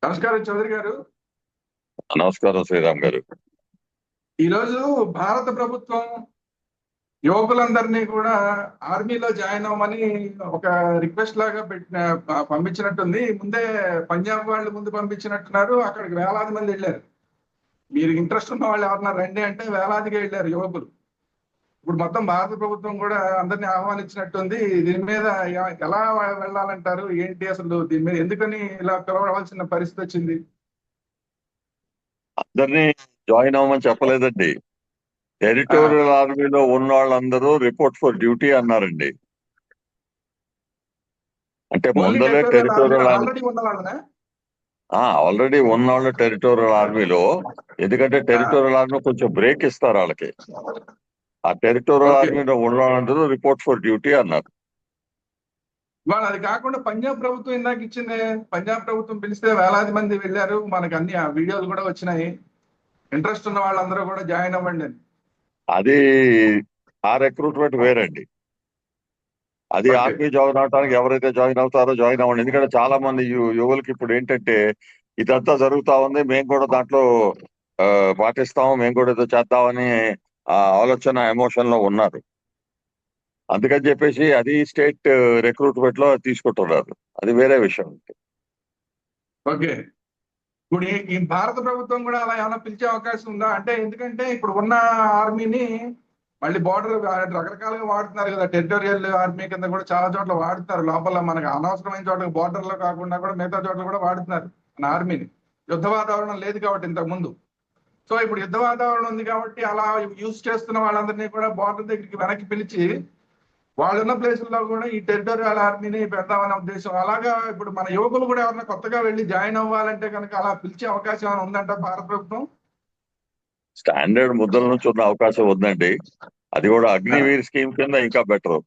నమస్కారం చౌదరి గారు. నమస్కారం శ్రీరామ్ గారు. ఈరోజు భారత ప్రభుత్వం యువకులందరినీ కూడా ఆర్మీలో జాయిన్ అవ్వమని ఒక రిక్వెస్ట్ లాగా పంపించినట్టుంది. ముందే పంజాబ్ వాళ్ళు ముందు పంపించినట్టున్నారు. అక్కడికి వేలాది మంది వెళ్ళారు. మీరు ఇంట్రెస్ట్ ఉన్న వాళ్ళు ఎవరన్నా రండి అంటే వేలాదిగా వెళ్ళారు యువకులు. ఇప్పుడు మొత్తం భారత ప్రభుత్వం కూడా అందరినీ ఆహ్వానించినట్టుంది. దీని మీద ఎలా వెళ్ళాలంటారు? ఏంటి అసలు దీని మీద ఎందుకని ఇలా పిలవవలసిన పరిస్థితి వచ్చింది? అందరినీ జాయిన్ అవ్వమని చెప్పలేదండి. టెరిటోరియల్ ఆర్మీలో ఉన్న వాళ్ళందరూ రిపోర్ట్ ఫర్ డ్యూటీ అన్నారండి. అంటే ఓన్లీ ముందరే టెరిటోరియల్ టెరిటోరియల్ ఆర్మీ ఆల్రెడీ ఉన్న వాళ్ళనే? ఆల్రెడీ ఉన్నవాళ్ళు టెరిటోరియల్ ఆర్మీలో, ఎందుకంటే టెరిటోరియల్ ఆర్మీ కొంచెం బ్రేక్ ఇస్తారు వాళ్ళకి. ఆ టెరిటోరియల్ ఓకే. ఆర్మీలో ఉన్న వాళ్ళందరూ రిపోర్ట్ ఫర్ డ్యూటీ అన్నారు. వాళ్ళు అది కాకుండా పంజాబ్ ప్రభుత్వం ఇందాక ఇచ్చింది. పంజాబ్ ప్రభుత్వం పిలిస్తే వేలాది మంది వెళ్ళారు. మనకు అన్ని ఆ వీడియోలు కూడా వచ్చినాయి. ఇంట్రెస్ట్ ఉన్న వాళ్ళందరూ కూడా జాయిన్ అవ్వండి అని. అది ఆ రిక్రూట్మెంట్ వేరండి. అది ఓకే. ఆర్మీ జాయిన్ అవడానికి ఎవరైతే జాయిన్ అవుతారో జాయిన్ అవ్వండి. ఎందుకంటే చాలా మంది యువకులకి ఇప్పుడు ఏంటంటే ఇదంతా జరుగుతా ఉంది, మేము కూడా దాంట్లో పాటిస్తాము, మేము కూడా ఏదో చేద్దామని ఆ ఆలోచన ఎమోషన్ లో ఉన్నారు. అందుకని చెప్పేసి అది స్టేట్ రిక్రూట్మెంట్ లో తీసుకుంటున్నారు. అది వేరే విషయం. ఓకే. ఇప్పుడు ఈ భారత ప్రభుత్వం కూడా అలా ఏమైనా పిలిచే అవకాశం ఉందా? అంటే ఎందుకంటే ఇప్పుడు ఉన్న ఆర్మీని మళ్ళీ బార్డర్ రకరకాలుగా వాడుతున్నారు కదా. టెరిటోరియల్ ఆర్మీ కింద కూడా చాలా చోట్ల వాడుతున్నారు. లోపల మనకు అనవసరమైన చోట్ల బార్డర్ లో కాకుండా కూడా మిగతా చోట్ల కూడా వాడుతున్నారు మన ఆర్మీని. యుద్ధ వాతావరణం లేదు కాబట్టి ఇంతకు ముందు. సో ఇప్పుడు యుద్ధ వాతావరణం ఉంది కాబట్టి అలా యూజ్ చేస్తున్న వాళ్ళందరినీ కూడా బార్డర్ దగ్గరికి వెనక్కి పిలిచి వాళ్ళున్న ప్లేసుల్లో కూడా ఈ టెరిటోరియల్ ఆర్మీని పెడదామనే ఉద్దేశం. అలాగా ఇప్పుడు మన యువకులు కూడా ఎవరైనా కొత్తగా వెళ్ళి జాయిన్ అవ్వాలంటే కనుక అలా పిలిచే అవకాశం ఏమైనా ఉందంట భారత ప్రభుత్వం? స్టాండర్డ్ ముద్రల నుంచి ఉన్న అవకాశం ఉందండి. అది కూడా అగ్నివీర్ స్కీమ్ కింద ఇంకా బెటర్.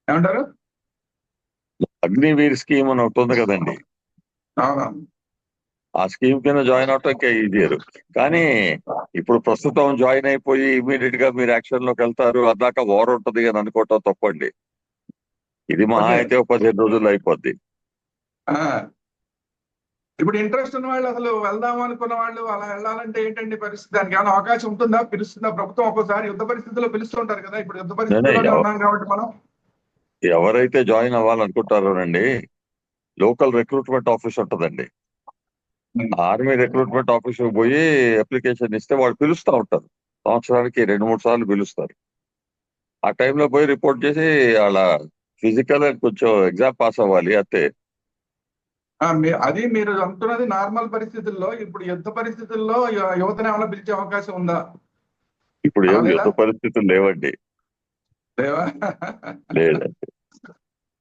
ఏమంటారు? అగ్నివీర్ స్కీమ్ అని ఒకటి ఉంది కదండి. అవునా? ఆ స్కీమ్ కింద జాయిన్ అవటం ఇంకా ఈజీయర్. కానీ ఇప్పుడు ప్రస్తుతం జాయిన్ అయిపోయి ఇమీడియట్ గా మీరు యాక్షన్ లోకి వెళ్తారు, అదాకా వార్ ఉంటది అని అనుకోవటం తప్పండి. ఇది మహా ఓకే. అయితే 15 రోజుల్లో అయిపోద్ది. ఆ, ఇప్పుడు ఇంట్రెస్ట్ ఉన్న వాళ్ళు అసలు వెళ్దాం అనుకున్న వాళ్ళు అలా వెళ్ళాలంటే ఏంటండి పరిస్థితి? దానికి ఏమైనా అవకాశం ఉంటుందా? పిలుస్తుందా ప్రభుత్వం? ఒక్కోసారి యుద్ధ పరిస్థితుల్లో పిలుస్తుంటారు కదా. ఇప్పుడు యుద్ధ నేనే పరిస్థితుల్లోనే ఉన్నాం కాబట్టి మనం. ఎవరైతే జాయిన్ అవ్వాలనుకుంటారోనండి, లోకల్ రిక్రూట్మెంట్ ఆఫీస్ ఉంటుందండి. ఆర్మీ రిక్రూట్మెంట్ ఆఫీస్ పోయి అప్లికేషన్ ఇస్తే వాళ్ళు పిలుస్తూ ఉంటారు. సంవత్సరానికి 2-3 సార్లు పిలుస్తారు. ఆ టైంలో పోయి రిపోర్ట్ చేసి వాళ్ళ ఫిజికల్ కొంచెం ఎగ్జామ్ పాస్ అవ్వాలి అంతే. అది మీరు అంటున్నది నార్మల్ పరిస్థితుల్లో. ఇప్పుడు యుద్ధ పరిస్థితుల్లో యువతను ఏమైనా పిలిచే అవకాశం ఉందా? ఇప్పుడు అలా ఏం లేదా? యుద్ధ పరిస్థితులు లేవండి. లేవా? లేదండి.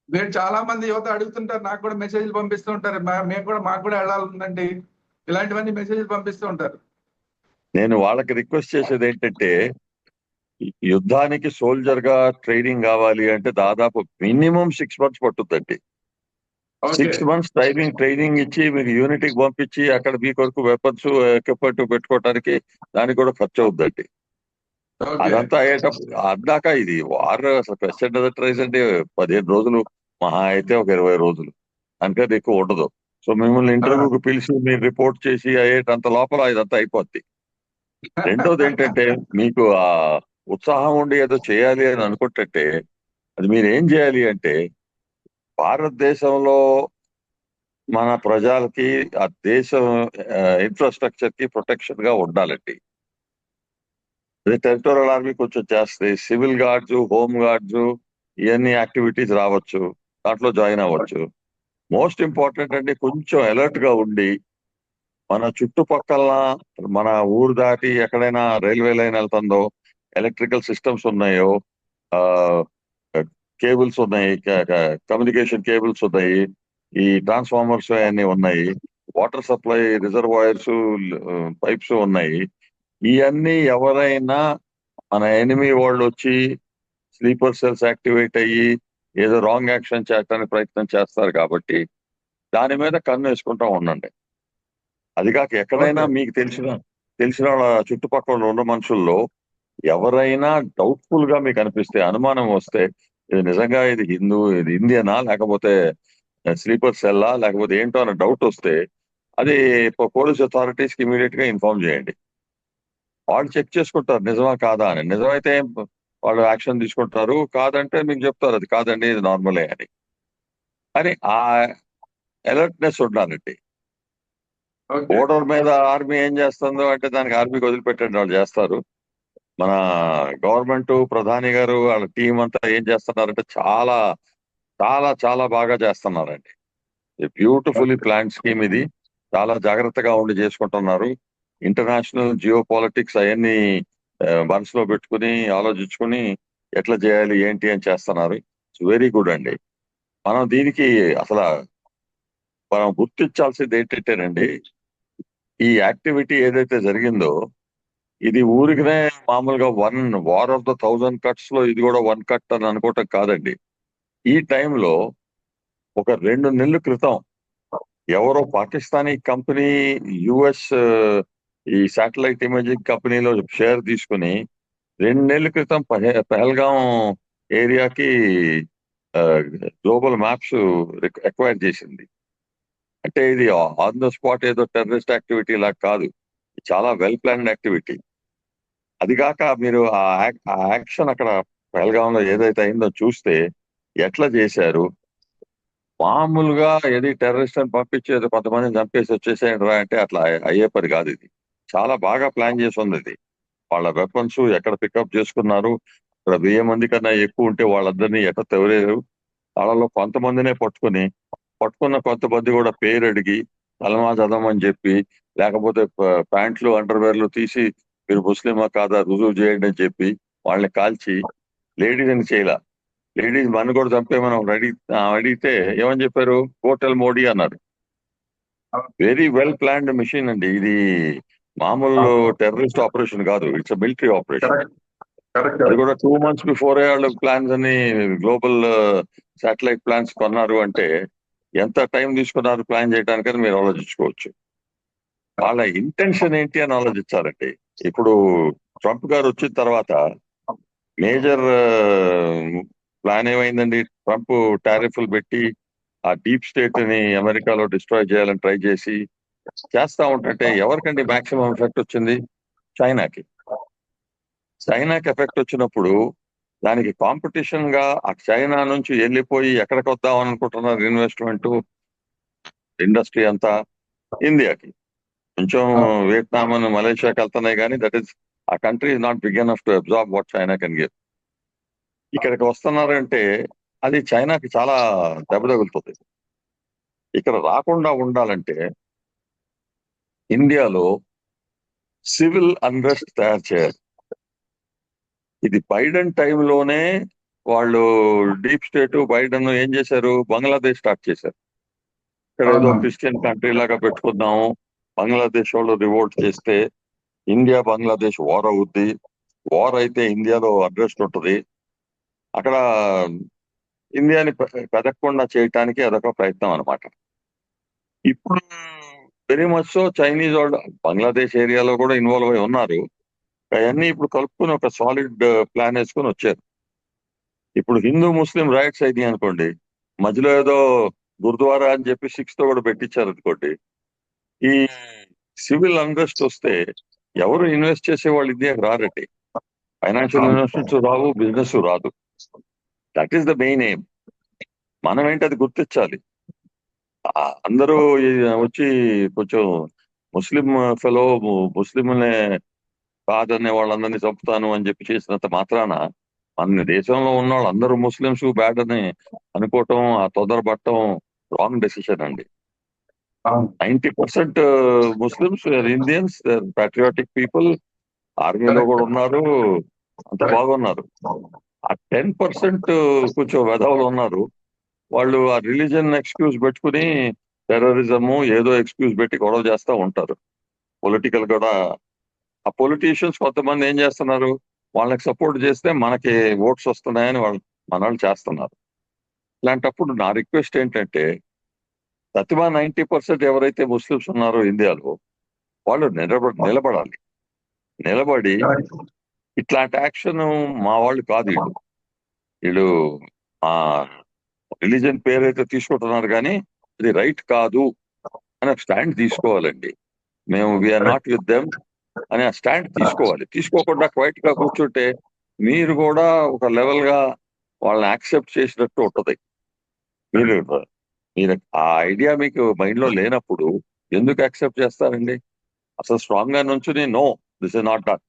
నేను చాలా మంది యువత అడుగుతుంటారు, నాకు కూడా మెసేజ్లు పంపిస్తూ ఉంటారు. మేము కూడా మాకు కూడా వెళ్ళాలందండి, ఇలాంటివన్నీ మెసేజ్లు పంపిస్తూ ఉంటారు. నేను వాళ్ళకి రిక్వెస్ట్ చేసేది ఏంటంటే, యుద్ధానికి సోల్జర్ గా ట్రైనింగ్ కావాలి అంటే దాదాపు మినిమం 6 months పట్టుద్దండి. ఓకే. 6 months ట్రైనింగ్ ఇచ్చి మీకు యూనిటీకి పంపించి అక్కడ మీ కొరకు వెపన్స్ ఎక్విప్మెంట్ పెట్టుకోవడానికి దానికి కూడా ఖర్చు అవుద్దండి. ఓకే. అదంతా అయ్యేటప్పుడు అందాక ఇది వార్ అసలు క్వశ్చన్ రైజ్ అంటే 15 రోజులు, మహా అయితే ఒక 20 రోజులు, అంతకన్నా ఎక్కువ ఉండదు. సో మిమ్మల్ని ఇంటర్వ్యూకి పిలిచి మీరు రిపోర్ట్ చేసి అయ్యేటంత లోపల ఇదంతా అయిపోద్ది. రెండోది ఏంటంటే, మీకు ఆ ఉత్సాహం ఉండి ఏదో చేయాలి అని అనుకుంటే అది మీరు ఏం చేయాలి అంటే, భారతదేశంలో మన ప్రజలకి ఆ దేశం ఇన్ఫ్రాస్ట్రక్చర్ కి ప్రొటెక్షన్ గా ఉండాలండి. అదే టెరిటోరియల్ ఆర్మీ కొంచెం చేస్తాయి. సివిల్ గార్డ్స్, హోమ్ గార్డ్స్ ఇవన్నీ యాక్టివిటీస్ రావచ్చు, దాంట్లో జాయిన్ అవ్వచ్చు. మోస్ట్ ఇంపార్టెంట్ అంటే కొంచెం అలర్ట్ గా ఉండి మన చుట్టుపక్కల, మన ఊరు దాటి ఎక్కడైనా రైల్వే లైన్ వెళ్తుందో, ఎలక్ట్రికల్ సిస్టమ్స్ ఉన్నాయో, కేబుల్స్ ఉన్నాయి, కమ్యూనికేషన్ కేబుల్స్ ఉన్నాయి, ఈ ట్రాన్స్ఫార్మర్స్ అన్ని ఉన్నాయి, వాటర్ సప్లై రిజర్వాయర్స్, పైప్స్ ఉన్నాయి. ఇవన్నీ ఎవరైనా మన ఎనిమీ వాళ్ళు వచ్చి స్లీపర్ సెల్స్ యాక్టివేట్ అయ్యి ఏదో రాంగ్ యాక్షన్ చేయడానికి ప్రయత్నం చేస్తారు కాబట్టి దాని మీద కన్ను వేసుకుంటా ఉండండి. అది కాక ఎక్కడైనా ఓకే. మీకు తెలిసిన వాళ్ళ చుట్టుపక్కల ఉన్న మనుషుల్లో ఎవరైనా డౌట్ఫుల్ గా మీకు అనిపిస్తే, అనుమానం వస్తే, ఇది నిజంగా ఇది హిందూ, ఇది ఇండియనా లేకపోతే స్లీపర్ సెల్లా లేకపోతే ఏంటో అన్న డౌట్ వస్తే అది పోలీస్ అథారిటీస్ కి ఇమీడియట్ గా ఇన్ఫార్మ్ చేయండి. వాళ్ళు చెక్ చేసుకుంటారు నిజమా కాదా అని. నిజమైతే వాళ్ళు యాక్షన్ తీసుకుంటారు, కాదంటే మీకు చెప్తారు అది కాదండి ఇది నార్మలే అని. కానీ ఆ అలర్ట్నెస్ ఉండాలండి. ఓకే. బోర్డర్ మీద ఆర్మీ ఏం చేస్తుందో అంటే దానికి ఆర్మీకి వదిలిపెట్టండి, వాళ్ళు చేస్తారు. మన గవర్నమెంట్ ప్రధాని గారు వాళ్ళ టీం అంతా ఏం చేస్తున్నారంటే చాలా చాలా చాలా బాగా చేస్తున్నారండి. బ్యూటిఫుల్లీ ప్లాన్ స్కీమ్ ఇది. చాలా జాగ్రత్తగా ఉండి చేసుకుంటున్నారు. ఇంటర్నేషనల్ జియో పాలిటిక్స్ అవన్నీ మనసులో పెట్టుకుని ఆలోచించుకుని ఎట్లా చేయాలి ఏంటి అని చేస్తున్నారు. ఇట్స్ వెరీ గుడ్ అండి. మనం దీనికి అసలు మనం గుర్తించాల్సింది ఏంటంటేనండి, ఈ యాక్టివిటీ ఏదైతే జరిగిందో ఇది ఊరికినే మామూలుగా వార్ ఆఫ్ ద 1000 కట్స్ లో ఇది కూడా 1 కట్ అని అనుకోవటం కాదండి. ఈ టైంలో ఒక 2 నెలల క్రితం ఎవరో పాకిస్తానీ కంపెనీ యుఎస్ ఈ శాటిలైట్ ఇమేజింగ్ కంపెనీలో షేర్ తీసుకుని 2 నెలల క్రితం పహల్గాం ఏరియాకి గ్లోబల్ మ్యాప్స్ ఎక్వైర్ చేసింది. అంటే ఇది ఆన్ ద స్పాట్ ఏదో టెర్రరిస్ట్ యాక్టివిటీ లాగా కాదు, చాలా వెల్ ప్లాన్డ్ యాక్టివిటీ. అది కాక మీరు ఆ యాక్షన్ అక్కడ పహల్గాంలో ఏదైతే అయిందో చూస్తే ఎట్లా చేశారు. మామూలుగా ఏది టెర్రరిస్ట్ అని పంపించేది కొంతమందిని చంపేసి వచ్చేసేయండి రా అంటే అట్లా అయ్యే పని కాదు. ఇది చాలా బాగా ప్లాన్ చేసి ఉంది ఇది. వాళ్ళ వెపన్స్ ఎక్కడ పికప్ చేసుకున్నారు, అక్కడ 1000 మంది కన్నా ఎక్కువ ఉంటే వాళ్ళందరినీ ఎక్కడ తెవరేరు. వాళ్ళలో కొంతమందినే పట్టుకున్న కొంతమంది కూడా పేరు అడిగి కలమా చదవమని చెప్పి, లేకపోతే ప్యాంట్లు అండర్వేర్లు తీసి మీరు ముస్లిమా కాదా రుజువు చేయండి అని చెప్పి వాళ్ళని కాల్చి, లేడీస్ అని చేయలా. లేడీస్ మన కూడా చంపేమని ఒకటి అడిగితే ఏమని చెప్పారు, హోటల్ మోడీ అన్నారు. వెరీ వెల్ ప్లాన్డ్ మిషన్ అండి ఇది. మామూలు టెర్రరిస్ట్ ఆపరేషన్ కాదు, it's military operation. Correct. Correct. అది కూడా 2 months బిఫోరే వాళ్ళు ప్లాన్స్ అని గ్లోబల్ శాటిలైట్ ప్లాన్స్ కొన్నారు అంటే ఎంత టైం తీసుకున్నారు ప్లాన్ చేయడానికని మీరు ఆలోచించుకోవచ్చు. వాళ్ళ ఇంటెన్షన్ ఏంటి అని ఆలోచించాలండి. ఇప్పుడు ట్రంప్ గారు వచ్చిన తర్వాత మేజర్ ప్లాన్ ఏమైందండి, ట్రంప్ టారిఫ్లు పెట్టి ఆ డీప్ స్టేట్ ని అమెరికాలో డిస్ట్రాయ్ చేయాలని ట్రై చేసి చేస్తా ఉంటుంటే ఎవరికండి మాక్సిమం ఎఫెక్ట్ వచ్చింది, చైనాకి. చైనాకి ఎఫెక్ట్ వచ్చినప్పుడు దానికి కాంపిటీషన్ గా ఆ చైనా నుంచి వెళ్ళిపోయి ఎక్కడికి వద్దాం అనుకుంటున్నారు ఇన్వెస్ట్మెంట్ ఇండస్ట్రీ అంతా ఇండియాకి. కొంచెం వియత్నాం అని మలేషియాకి వెళ్తున్నాయి కానీ that is a country is not big enough to absorb what China can give. ఇక్కడికి వస్తున్నారంటే అది చైనాకి చాలా దెబ్బ తగులుతుంది. ఇక్కడ రాకుండా ఉండాలంటే ఇండియాలో సివిల్ అన్రెస్ట్ తయారు చేయాలి. ఇది బైడెన్ టైంలోనే వాళ్ళు డీప్ స్టేట్ బైడెన్ ఏం చేశారు, బంగ్లాదేశ్ స్టార్ట్ చేశారు. ఇక్కడ ఏదో క్రిస్టియన్ కంట్రీ లాగా పెట్టుకుందాము, బంగ్లాదేశ్ వాళ్ళు రివోల్ట్ చేస్తే ఇండియా బంగ్లాదేశ్ వార్ అవుద్ది, వార్ అయితే ఇండియాలో అడ్రస్ట్ ఉంటుంది, అక్కడ ఇండియాని పెదక్కుండా చేయటానికి అదొక ప్రయత్నం అనమాట. ఇప్పుడు వెరీ మచ్ సో చైనీస్ వాళ్ళు బంగ్లాదేశ్ ఏరియాలో కూడా ఇన్వాల్వ్ అయి ఉన్నారు. అవన్నీ ఇప్పుడు కలుపుకుని ఒక సాలిడ్ ప్లాన్ వేసుకుని వచ్చారు. ఇప్పుడు హిందూ ముస్లిం రైట్స్ అయితే అనుకోండి, మధ్యలో ఏదో గురుద్వారా అని చెప్పి 6 తో కూడా పెట్టించారు అనుకోండి, ఈ సివిల్ అన్రెస్ట్ వస్తే ఎవరు ఇన్వెస్ట్ చేసే వాళ్ళు ఇండియాకి రారండి. ఫైనాన్షియల్ ఇన్వెస్ట్మెంట్స్ రావు, బిజినెస్ రాదు. That is the main aim. మనం ఏంటి అది గుర్తించాలి. అందరూ వచ్చి కొంచెం ముస్లిం ఫెలో ముస్లింలే కాదనే వాళ్ళందరినీ చంపుతాను అని చెప్పి చేసినంత మాత్రాన మన దేశంలో ఉన్న వాళ్ళందరూ ముస్లింస్ బ్యాడ్ అని అనుకోవటం, ఆ తొందరపడటం రాంగ్ డెసిషన్ అండి. 90% ముస్లిమ్స్ ఇండియన్స్, పాట్రియాటిక్ పీపుల్, ఆర్మీలో కూడా ఉన్నారు, అంత బాగున్నారు. ఆ 10% కొంచెం వెధవలు ఉన్నారు, వాళ్ళు ఆ రిలీజన్ ఎక్స్క్యూజ్ పెట్టుకుని టెర్రరిజము ఏదో ఎక్స్క్యూజ్ పెట్టి గొడవ చేస్తూ ఉంటారు. పొలిటికల్ కూడా ఆ పొలిటీషియన్స్ కొంతమంది ఏం చేస్తున్నారు, వాళ్ళకి సపోర్ట్ చేస్తే మనకి ఓట్స్ వస్తున్నాయని మన వాళ్ళు చేస్తున్నారు. ఇలాంటప్పుడు నా రిక్వెస్ట్ ఏంటంటే ప్రతిభా 90% ఎవరైతే ముస్లిమ్స్ ఉన్నారో ఇండియాలో వాళ్ళు నిలబడాలి. నిలబడి ఇట్లాంటి యాక్షన్ మా వాళ్ళు కాదు, వీళ్ళు ఆ రిలీజన్ పేరైతే తీసుకుంటున్నారు కానీ ఇది రైట్ కాదు అని స్టాండ్ తీసుకోవాలండి. మేము వీఆర్ నాట్ విత్ దెమ్ అని ఆ స్టాండ్ తీసుకోవాలి. తీసుకోకుండా క్వైట్ గా కూర్చుంటే మీరు కూడా ఒక లెవెల్ గా వాళ్ళని యాక్సెప్ట్ చేసినట్టు ఉంటది. మీరు మీరు ఆ ఐడియా మీకు మైండ్ లో లేనప్పుడు ఎందుకు యాక్సెప్ట్ చేస్తారండి? అసలు స్ట్రాంగ్ గా నుంచుని no this is not done